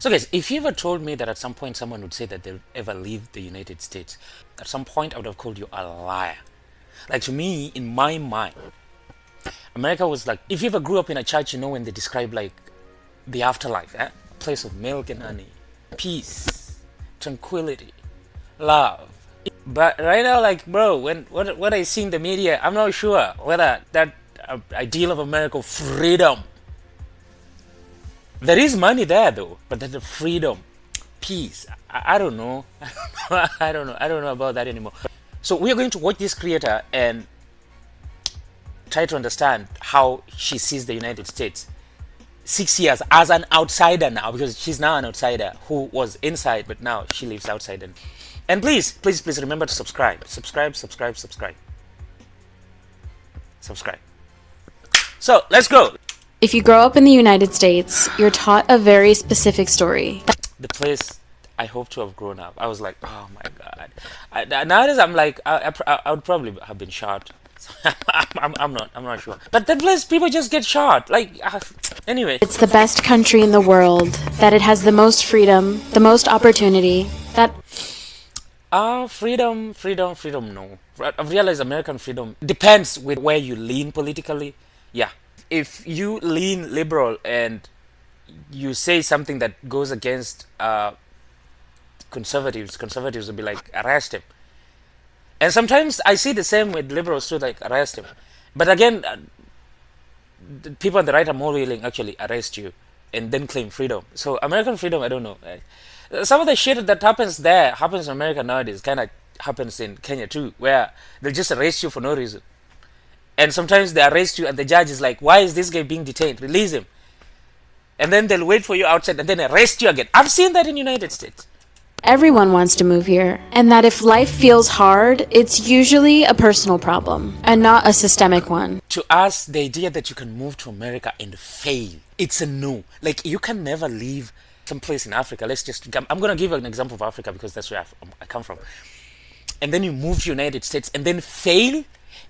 So guys, if you ever told me that at some point someone would say that they'll ever leave the United States, at some point I would have called you a liar. Like, to me, in my mind, America was like, if you ever grew up in a church, you know, when they describe like the afterlife, a place of milk and honey, peace, tranquility, love. But right now, like, bro, when what I see in the media, I'm not sure whether that ideal of America, freedom. There is money there though, but the freedom, peace, I don't know. I don't know. I don't know about that anymore. So we are going to watch this creator and try to understand how she sees the United States 6 years as an outsider now, because she's now an outsider who was inside, but now she lives outside. And please, please, please remember to subscribe. Subscribe. So let's go. If you grow up in the United States, you're taught a very specific story. The place I hope to have grown up. I was like, oh my god. Nowadays I'm like, I would probably have been shot. I'm not sure. But that place, people just get shot. Like, anyway. It's the best country in the world, that it has the most freedom, the most opportunity, that... Freedom, no. I've realized American freedom depends with where you lean politically. Yeah. If you lean liberal and you say something that goes against conservatives will be like, arrest him. And sometimes I see the same with liberals too, like, arrest him. But again, the people on the right are more willing actually arrest you and then claim freedom. So American freedom, I don't know. Some of the shit that happens there happens in America nowadays, kind of happens in Kenya too, where they'll just arrest you for no reason. And sometimes they arrest you and the judge is like, why is this guy being detained? Release him. And then they'll wait for you outside and then arrest you again. I've seen that in the United States. Everyone wants to move here, and that if life feels hard, it's usually a personal problem and not a systemic one. To us, the idea that you can move to America and fail, it's a no. Like, you can never leave someplace in Africa. I'm going to give an example of Africa because that's where I come from. And then you move to United States and then fail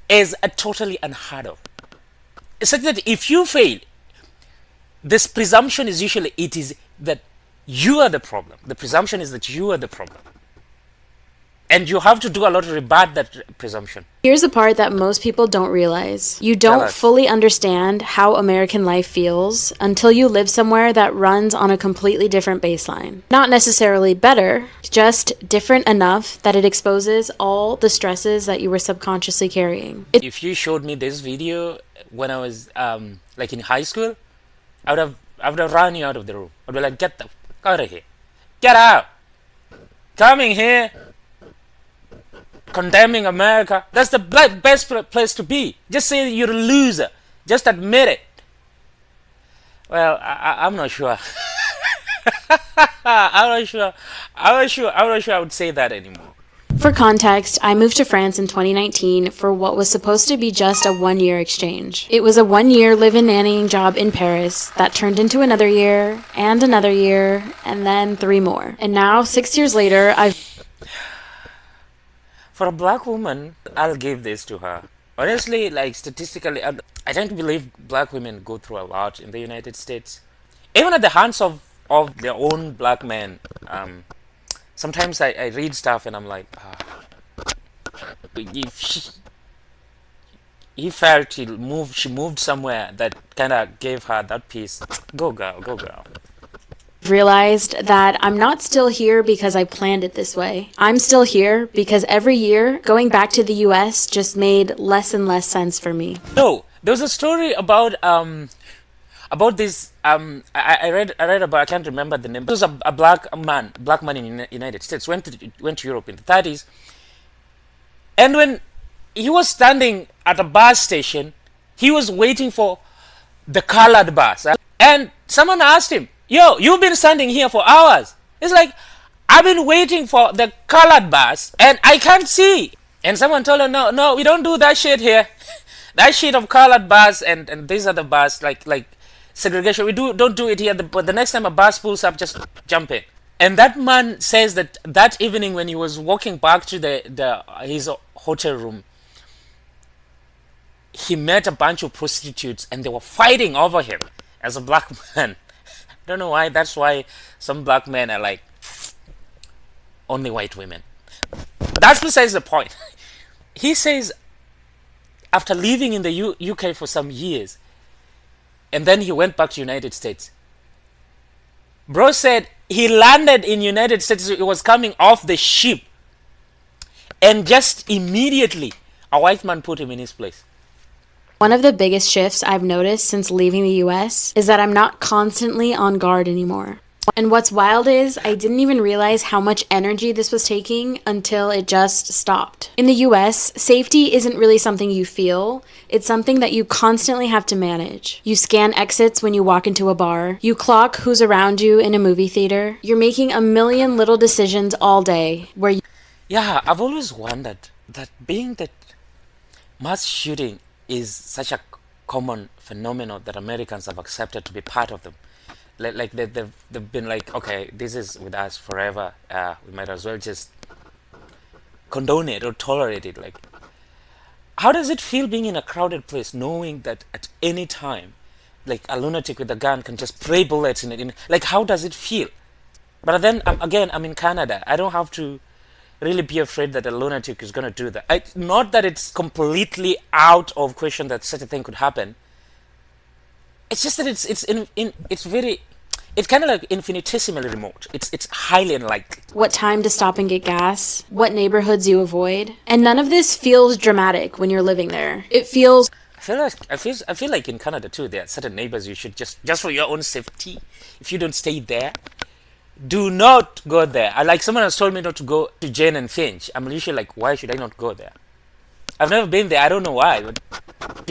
is a totally unheard of. It's such that if you fail, this presumption is usually it is that you are the problem. The presumption is that you are the problem. And you have to do a lot to rebut that presumption. Here's the part that most people don't realize. You don't fully understand how American life feels until you live somewhere that runs on a completely different baseline. Not necessarily better, just different enough that it exposes all the stresses that you were subconsciously carrying. If you showed me this video when I was like in high school, I would have run you out of the room. I'd be like, get the fuck out of here. Get out. Coming here condemning America, that's the best place to be. Just say you're a loser. Just admit it. Well, I'm not sure. I'm not sure I would say that anymore. For context, I moved to France in 2019 for what was supposed to be just a one-year exchange. It was a one-year live-in nannying job in Paris that turned into another year, and then 3 more. And now, 6 years later, For a black woman, I'll give this to her. Honestly, like, statistically, I tend to believe black women go through a lot in the United States. Even at the hands of their own black men. Sometimes I read stuff and I'm like, if he felt she moved somewhere that kind of gave her that peace. Go girl. realized that I'm not still here because I planned it this way. I'm still here because every year going back to the US just made less and less sense for me. No, there was a story about this I read about, I can't remember the name. It was a black man in the United States went to Europe in the 30s, and when he was standing at a bus station, he was waiting for the colored bus, and someone asked him, "Yo, you've been standing here for hours." It's like, "I've been waiting for the colored bus and I can't see." And someone told her, no, we don't do that shit here. That shit of colored bus and these are the bus, like segregation, we don't do it here, but the next time a bus pulls up, just jump in. And that man says that evening when he was walking back to his hotel room, he met a bunch of prostitutes and they were fighting over him as a black man. don't know why. That's why some black men are like only white women. That's besides the point. He says after living in the UK for some years, and then he went back to United States. Bro said he landed in United States. He was coming off the ship, and just immediately a white man put him in his place. One of the biggest shifts I've noticed since leaving the US is that I'm not constantly on guard anymore. And what's wild is I didn't even realize how much energy this was taking until it just stopped. In the US, safety isn't really something you feel. It's something that you constantly have to manage. You scan exits when you walk into a bar. You clock who's around you in a movie theater. You're making a million little decisions all day where you... Yeah, I've always wondered that being that mass shooting is such a common phenomenon that Americans have accepted to be part of them. Like they've been like, okay, this is with us forever. We might as well just condone it or tolerate it. Like, how does it feel being in a crowded place, knowing that at any time, like a lunatic with a gun can just spray bullets in it? Like, how does it feel? But then again, I'm in Canada. I don't have to really be afraid that a lunatic is going to do that. Not that it's completely out of question that such a thing could happen. It's just that it's kind of like infinitesimally remote. It's highly unlikely. What time to stop and get gas, what neighborhoods you avoid, and none of this feels dramatic when you're living there. It feels... I feel like in Canada too, there are certain neighbors you should just for your own safety, if you don't stay there, do not go there. Like someone has told me not to go to Jane and Finch. I'm literally like, why should I not go there? I've never been there. I don't know why. But...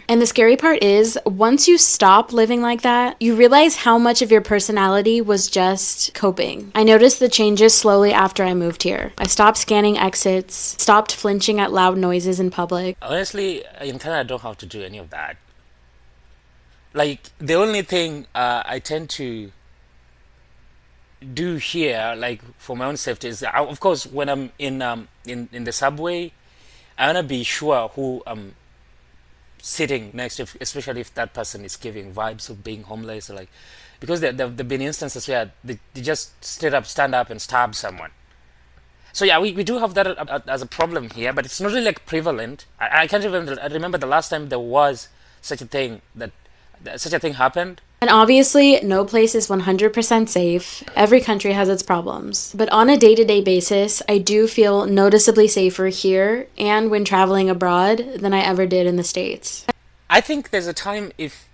And the scary part is, once you stop living like that, you realize how much of your personality was just coping. I noticed the changes slowly after I moved here. I stopped scanning exits, stopped flinching at loud noises in public. Honestly, in Canada, I don't have to do any of that. Like, the only thing I tend to do here, like for my own safety, is of course when I'm in the subway, I want to be sure who I'm sitting next to, especially if that person is giving vibes of being homeless, or like, because there have been instances where they just stand up and stab someone. So yeah, we do have that as a problem here, but it's not really like prevalent. I can't even remember the last time there was such a thing happened. And obviously, no place is 100% safe. Every country has its problems. But on a day-to-day basis, I do feel noticeably safer here and when traveling abroad than I ever did in the States. I think there's a time if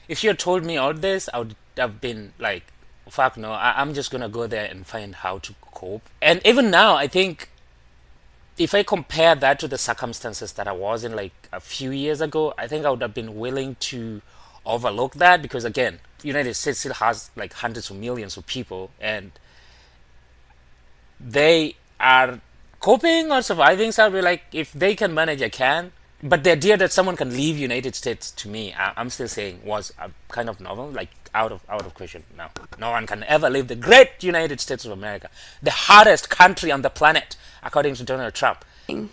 you had told me all this, I would have been like, fuck no, I'm just gonna go there and find how to cope. And even now, I think if I compare that to the circumstances that I was in like a few years ago, I think I would have been willing to overlook that, because again, the United States still has like hundreds of millions of people, and they are coping or surviving. So I'll be like, if they can manage, I can. But the idea that someone can leave United States, to me, I'm still saying was a kind of novel, like out of question. No one can ever leave the great United States of America, the hardest country on the planet, according to Donald Trump.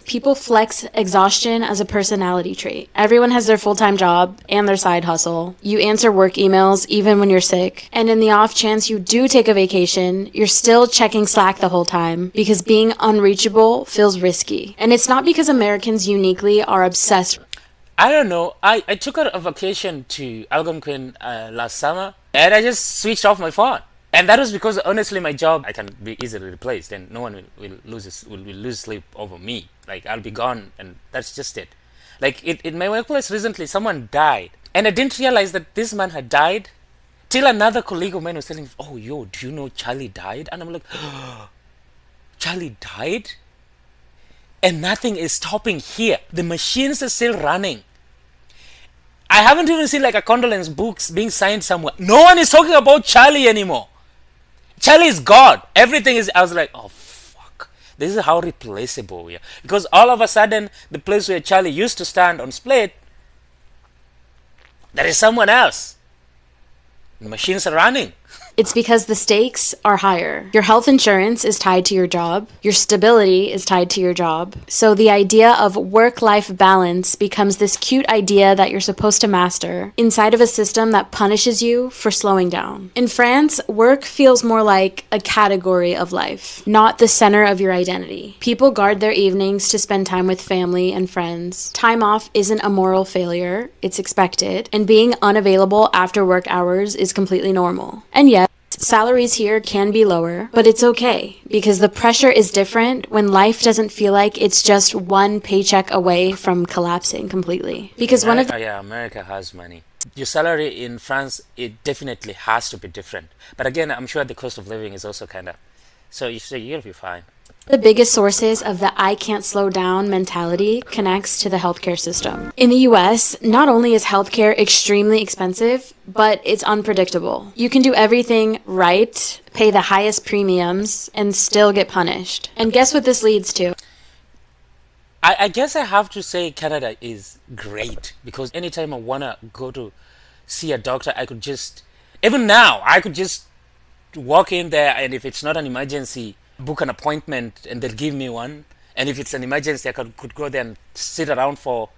People flex exhaustion as a personality trait. Everyone has their full-time job and their side hustle. You answer work emails even when you're sick. And in the off chance you do take a vacation, you're still checking Slack the whole time because being unreachable feels risky. And it's not because Americans uniquely are obsessed. I don't know. I took a vacation to Algonquin last summer, and I just switched off my phone. And that was because, honestly, my job, I can be easily replaced, and no one will lose sleep over me. Like, I'll be gone, and that's just it. Like, in my workplace recently, someone died, and I didn't realize that this man had died till another colleague of mine was telling me, oh, yo, do you know Charlie died? And I'm like, oh, Charlie died? And nothing is stopping here. The machines are still running. I haven't even seen like a condolence books being signed somewhere. No one is talking about Charlie anymore. Charlie is God. Everything is... I was like, oh, fuck. This is how replaceable we are. Because all of a sudden, the place where Charlie used to stand on Split, there is someone else. The machines are running. It's because the stakes are higher. Your health insurance is tied to your job. Your stability is tied to your job. So the idea of work-life balance becomes this cute idea that you're supposed to master inside of a system that punishes you for slowing down. In France, work feels more like a category of life, not the center of your identity. People guard their evenings to spend time with family and friends. Time off isn't a moral failure, it's expected, and being unavailable after work hours is completely normal. And yet, salaries here can be lower, but it's okay because the pressure is different when life doesn't feel like it's just one paycheck away from collapsing completely. Because America has money. Your salary in France, it definitely has to be different. But again, I'm sure the cost of living is also kind of, so you'll be fine. The biggest sources of the I can't slow down mentality connects to the healthcare system. In the US, not only is healthcare extremely expensive, but it's unpredictable. You can do everything right, pay the highest premiums, and still get punished. And guess what this leads to? I guess I have to say Canada is great because anytime I want to go to see a doctor, I could just, even now, I could just walk in there, and if it's not an emergency, book an appointment and they'll give me one. And if it's an emergency, I could go there and sit around for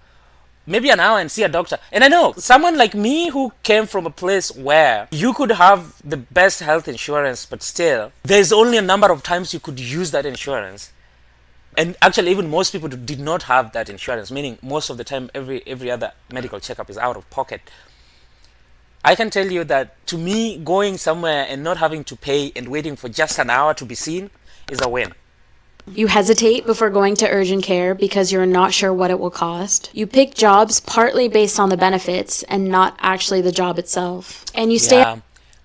maybe an hour and see a doctor. And I know someone like me who came from a place where you could have the best health insurance, but still there's only a number of times you could use that insurance. And actually even most people did not have that insurance, meaning most of the time every other medical checkup is out of pocket. I can tell you that to me, going somewhere and not having to pay and waiting for just an hour to be seen is a win. You hesitate before going to urgent care because you're not sure what it will cost. You pick jobs partly based on the benefits and not actually the job itself. And you stay...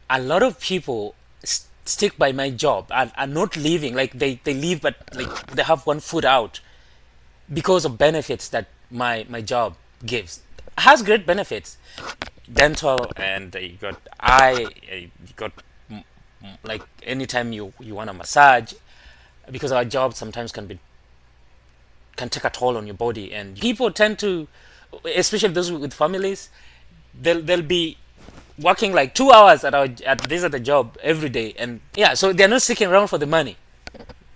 A lot of people stick by my job and are not leaving. Like they leave, but like they have one foot out because of benefits that my job gives. It has great benefits. Dental, and you got eye, you got like anytime you want a massage, because our job sometimes can take a toll on your body, and people tend to, especially those with families, they'll be working like 2 hours at the job every day, and so they're not sticking around for the money,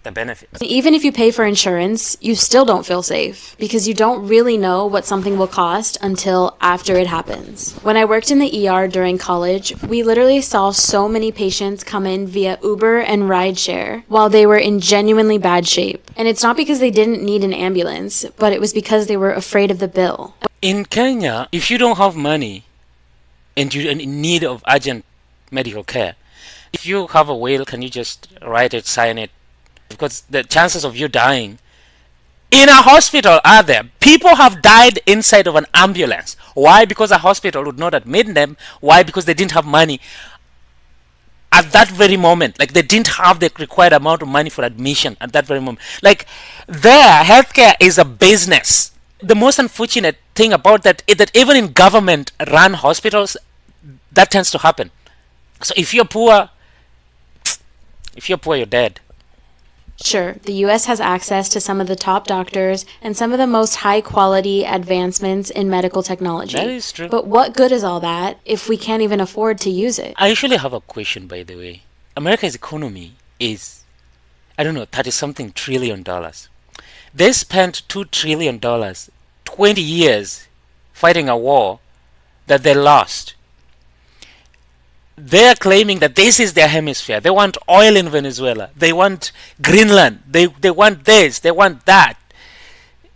the benefits. Even if you pay for insurance, you still don't feel safe because you don't really know what something will cost until after it happens. When I worked in the ER during college, we literally saw so many patients come in via Uber and rideshare while they were in genuinely bad shape. And it's not because they didn't need an ambulance, but it was because they were afraid of the bill. In Kenya, if you don't have money and you're in need of urgent medical care, if you have a will, can you just write it, sign it? Because the chances of you dying in a hospital are there. People have died inside of an ambulance. Why? Because a hospital would not admit them. Why? Because they didn't have money at that very moment. Like they didn't have the required amount of money for admission at that very moment. Like there, healthcare is a business. The most unfortunate thing about that is that even in government-run hospitals, that tends to happen. So if you're poor, you're dead. Sure, the US has access to some of the top doctors and some of the most high-quality advancements in medical technology. That is true. But what good is all that if we can't even afford to use it? I actually have a question, by the way. America's economy is, I don't know, $30-something trillion. They spent $2 trillion, 20 years fighting a war that they lost. They're claiming that this is their hemisphere. They want oil in Venezuela. They want Greenland. They want this. They want that.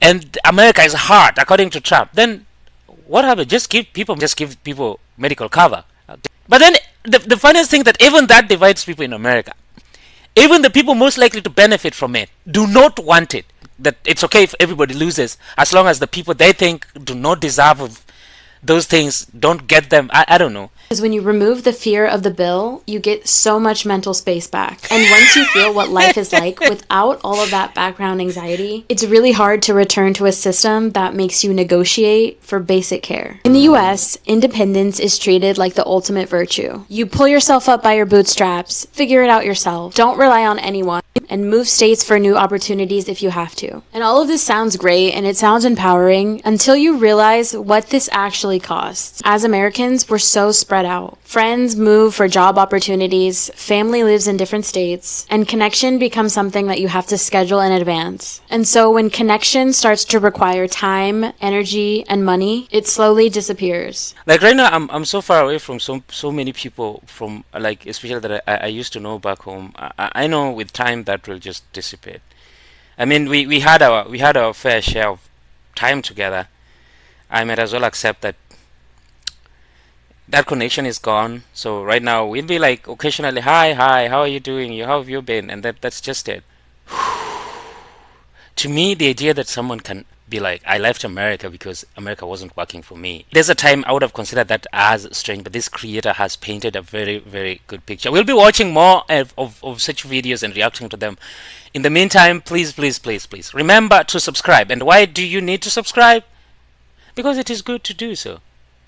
And America is hard, according to Trump. Then what happened? Just give people medical cover. But then the funniest thing that even that divides people in America. Even the people most likely to benefit from it do not want it. That it's okay if everybody loses as long as the people they think do not deserve those things don't get them. I don't know. Because when you remove the fear of the bill, you get so much mental space back. And once you feel what life is like without all of that background anxiety, it's really hard to return to a system that makes you negotiate for basic care. In the US, independence is treated like the ultimate virtue. You pull yourself up by your bootstraps, figure it out yourself, don't rely on anyone, and move states for new opportunities if you have to. And all of this sounds great and it sounds empowering until you realize what this actually really costs. As Americans, we're so spread out. Friends move for job opportunities, family lives in different states, and connection becomes something that you have to schedule in advance. And so when connection starts to require time, energy, and money, it slowly disappears. Like right now, I'm so far away from so many people from, like, especially that I used to know back home. I know with time that will just dissipate. I mean, we had our fair share of time together. I might as well accept that that connection is gone. So right now we'll be like occasionally, hi, how are you doing? How have you been? And that's just it. To me, the idea that someone can be like, I left America because America wasn't working for me. There's a time I would have considered that as strange, but this creator has painted a very, very good picture. We'll be watching more of such videos and reacting to them. In the meantime, please remember to subscribe. And why do you need to subscribe? Because it is good to do so.